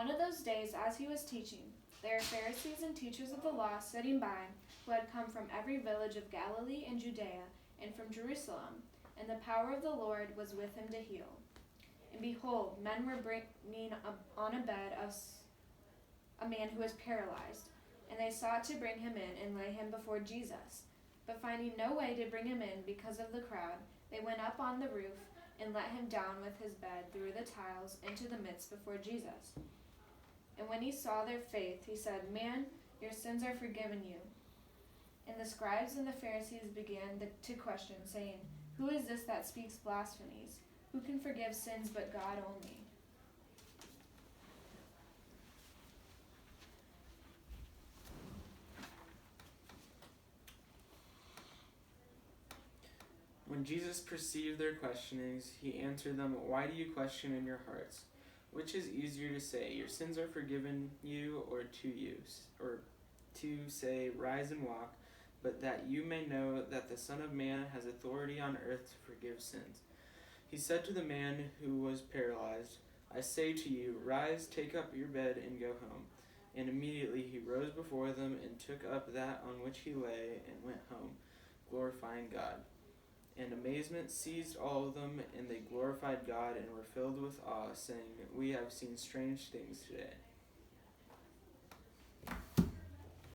One of those days, as he was teaching, there were Pharisees and teachers of the law sitting by, who had come from every village of Galilee and Judea and from Jerusalem, and the power of the Lord was with him to heal. And behold, men were bringing on a bed a man who was paralyzed, and they sought to bring him in and lay him before Jesus. But finding no way to bring him in because of the crowd, they went up on the roof and let him down with his bed through the tiles into the midst before Jesus. And when he saw their faith, he said, "Man, your sins are forgiven you." And the scribes and the Pharisees began to question, saying, "Who is this that speaks blasphemies? Who can forgive sins but God only?" When Jesus perceived their questionings, he answered them, "Why do you question in your hearts? Which is easier to say, 'Your sins are forgiven you,' or to say, 'Rise and walk'? But that you may know that the Son of Man has authority on earth to forgive sins." He said to the man who was paralyzed, "I say to you, rise, take up your bed, and go home." And immediately he rose before them and took up that on which he lay and went home, glorifying God. And amazement seized all of them, and they glorified God and were filled with awe, saying, "We have seen strange things today."